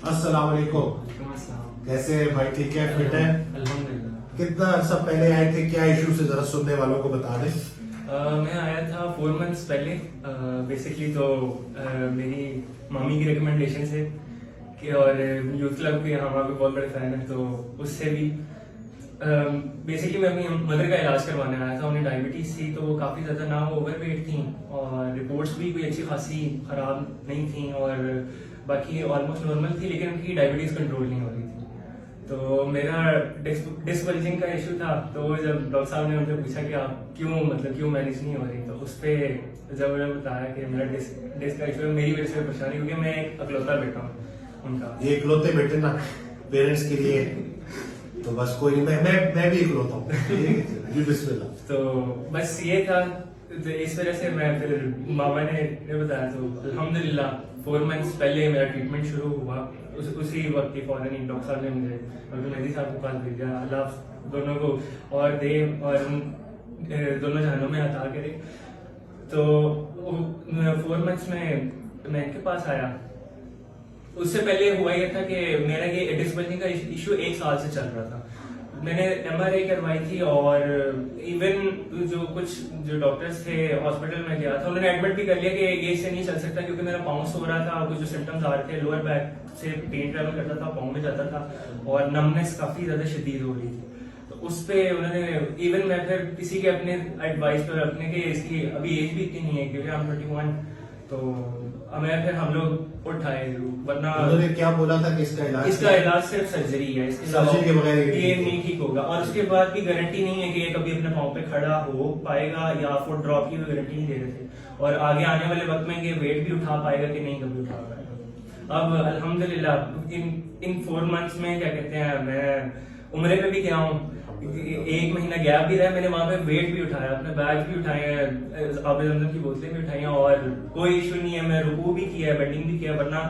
अस्सलाम वालेकुम। कैसे है भाई, ठीक है, फिट है? अल्हम्दुलिल्लाह। कितना अर्सा पहले आए थे, क्या इशू से जरा सुनने वालों को बता दें। मैं आया था 4 मंथ्स पहले। बेसिकली तो मेरी मामी की रिकमेंडेशन से कि और यूथ क्लब के हम आपके बहुत बड़े फैन हैं, तो उससे भी बेसिकली मैं अपनी मदर का इलाज करवाने आया था। उन्हें डायबिटीज थी, तो वो काफ़ी ज़्यादा ना वो ओवरवेट थी और रिपोर्ट्स भी कोई अच्छी खासी ख़राब नहीं थी और बाकी ऑलमोस्ट नॉर्मल थी, लेकिन उनकी डायबिटीज़ कंट्रोल नहीं हो रही थी। तो मेरा डिस्क बल्जिंग का इशू था। तो जब डॉक्टर साहब ने उनसे पूछा कि आप क्यों मैनेज नहीं हो रही, तो उस पर जब उन्होंने बताया कि मेरा डिस्क का इशू है, मेरी वजह से परेशानी, क्योंकि मैं एक अकलौता बेटा हूँ उनका। ये इकलौते बेटे ना पेरेंट्स के लिए, तो बस कोई नहीं, मैं भी इकलौता हूँ। जी बिस्मिल्लाह। तो बस ये था, तो इस वजह से मैं फिर मामा ने बताया, तो अल्हम्दुलिल्लाह 4 मंथ्स पहले मेरा ट्रीटमेंट शुरू हुआ। उसी वक्त ही फौरन ही डॉक्टर साहब ने मुझे डॉक्टर मेहदी साहब के पास भेजा। अल्लाह दोनों को और दे और दोनों जहानों में अता करे। तो 4 मंथ्स में मैं इनके पास आया। उससे पहले हुआ ये था कि मेरा ये डिस्क बल्जिंग का इशू 1 साल से चल रहा था। मैंने MRI करवाई थी और इवन जो डॉक्टर्स थे हॉस्पिटल में गया था, उन्होंने एडमिट भी कर लिया कि ये इससे नहीं चल सकता, क्योंकि मेरा पाँव सो रहा था। कुछ जो सिम्टम्स आ रहे थे, लोअर बैक से पेन ट्रेवल करता था, पाँव में जाता था और नमनेस काफी ज्यादा शदीद हो रही थी। तो उस पे उन्होंने इवन मैं फिर किसी के अपने एडवाइस पर रखने के, इसकी अभी एज भी इतनी नहीं है क्योंकि हम 21, तो मैं फिर हम लोग उठाए, वरना उन्होंने क्या बोला था कि इसका इलाज सिर्फ सर्जरी है, सर्जरी के बगैर ये नहीं ठीक होगा। और उसके बाद की गारंटी नहीं है कि ये कभी अपने पाँव पे खड़ा हो पाएगा, या फुट ड्रॉप की गारंटी नहीं दे रहे थे, और आगे आने वाले वक्त में ये वेट भी उठा पाएगा कि नहीं कभी उठा पाएगा। अब अल्हम्दुलिल्लाह इन 4 मंथ्स में क्या कहते हैं, मैं उम्रे पे भी गया हूँ, 1 महीना गैप भी रहा, मैंने वहां पे वेट भी उठाया, अपने बैग भी उठाए हैं, आबे ज़मज़म की बोतलें भी उठाई हैं और कोई इशू नहीं है। मैं रुकू भी किया है, बेंडिंग भी किया, वरना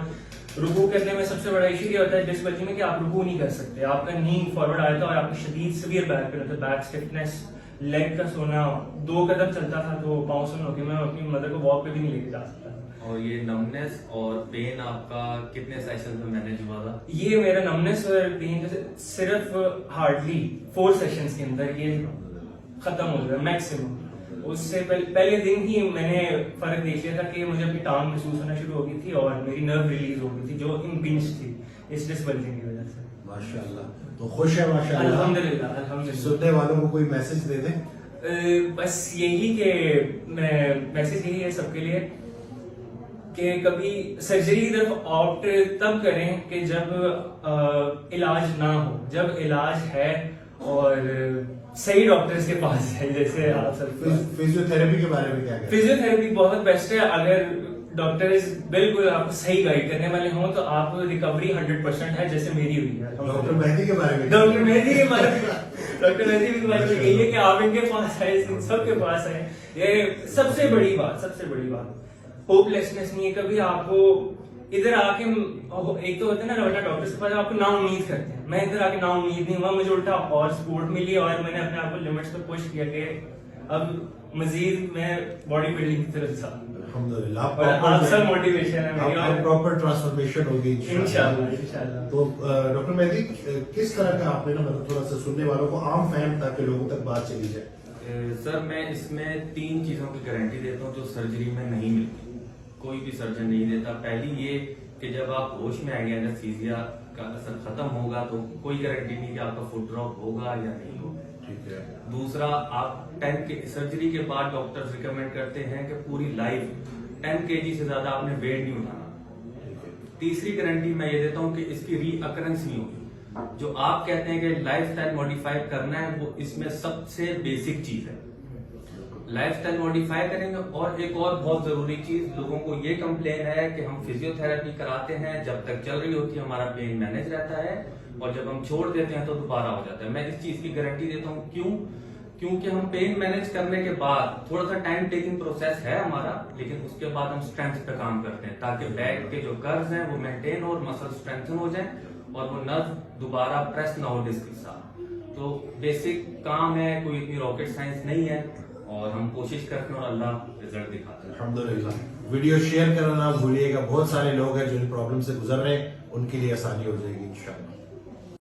रुकू करने में सबसे बड़ा इशू ये होता है डिस्क बल्जिंग में कि आप रुकू नहीं कर सकते। आपका नी फॉरवर्ड आया था और आपको शदीद सीवियर बैक पेन होता है, बैक स्टिफनेस, लेग का सोना। 2 कदम चलता था तो पाँव सुन होकर मैं अपनी मदर को वॉक पे भी नहीं लेके जा सकता। और ये नमनेस और पेन आपका कितने सेशन में मैनेज हुआ था? ये मेरा नमनेस और पेन सिर्फ हार्डली 4 सेशंस के अंदर ये खत्म हो गया मैक्सिमम। उससे पहले दिन ही मैंने फर्क देख लिया था कि मुझे अपनी टांग महसूस होना शुरू हो गई थी और मेरी नर्व रिलीज हो गई थी जो इम्पिंज थी इस डिस्क बल्जिंग की वजह से। माशाल्लाह, तो खुश है माशाल्लाह। अल्हम्दुलिल्लाह। सुनने वालों को कोई मैसेज दे दे। बस यही कि मैसेज यही है सबके लिए कि कभी सर्जरी की तरफ ऑप्ट तब करें कि जब इलाज ना हो, जब इलाज है और सही डॉक्टर्स के पास है। जैसे आप सब फिजियोथेरेपी के बारे में क्या कहते हैं? फिजियोथेरेपी बहुत बेस्ट है। अगर डॉक्टर्स बिल्कुल आपको सही गाइड करने वाले हों तो आप रिकवरी 100% है, जैसे मेरी हुई है। डॉक्टर मेहदी के बारे में डॉक्टर मेहदी के बारे में यही है कि आप इनके पास आए, इन सबके पास आए। ये सबसे बड़ी बात होपलेसनेस नहीं है। कभी आपको इधर आके, एक तो होता है ना वरना डॉक्टर के पास आपको ना उम्मीद करते हैं, मैं इधर आके ना उम्मीद नहीं हुआ, मुझे उल्टा और सपोर्ट मिली और मैंने अपने आप को लिमिट्स पे पुश किया कि अब मजीद मैं बॉडी बिल्डिंग की तरफ जा। अल्हम्दुलिल्लाह, आप सब मोटिवेशन है मेरी और प्रॉपर ट्रांसफॉर्मेशन होगी इंशाल्लाह। तो डॉक्टर मेहदी, किस तरह का आपने ना मतलब थोड़ा सा सुनने वालों को आम फैम ताकि लोगों तक बात चली जाए। सर मैं इसमें 3 चीजों की गारंटी देता हूँ जो सर्जरी में नहीं मिलती, कोई भी सर्जन नहीं देता। पहली ये कि जब आप होश में आएंगे, एनेस्थीसिया का असर खत्म होगा, तो कोई गारंटी नहीं कि आपका फुट ड्रॉप होगा या नहीं होगा। ठीक है। दूसरा, आप 10 के सर्जरी के बाद डॉक्टर्स रिकमेंड करते हैं कि पूरी लाइफ 10 kg से ज्यादा आपने वेट नहीं उठाना। तीसरी गारंटी मैं ये देता हूँ कि इसकी रीअकरेंस नहीं होगी। जो आप कहते हैं कि लाइफ स्टाइल मॉडिफाई करना है, वो इसमें सबसे बेसिक चीज है। लाइफ स्टाइल मॉडिफाई करेंगे। और एक और बहुत जरूरी चीज, लोगों को ये कंप्लेन है कि हम फिजियोथेरेपी कराते हैं, जब तक चल रही होती है हमारा पेन मैनेज रहता है और जब हम छोड़ देते हैं तो दोबारा हो जाता है। मैं इस चीज की गारंटी देता हूँ। क्योंकि हम पेन मैनेज करने के बाद थोड़ा सा टाइम टेकिंग प्रोसेस है हमारा, लेकिन उसके बाद हम स्ट्रेंथ पे काम करते हैं ताकि बैक के जो कर्व्स हैं वो मेंटेन और मसल स्ट्रेंथन हो जाए और वो नर्व दोबारा प्रेस ना हो डिस्क के साथ। तो बेसिक काम है, कोई इतनी रॉकेट साइंस नहीं है। और हम कोशिश करते हैं और अल्लाह रिजल्ट दिखाता है। अल्हम्दुलिल्लाह। वीडियो शेयर करना ना भूलिएगा, बहुत सारे लोग हैं जो इन प्रॉब्लम से गुजर रहे हैं, उनके लिए आसानी हो जाएगी इंशाल्लाह।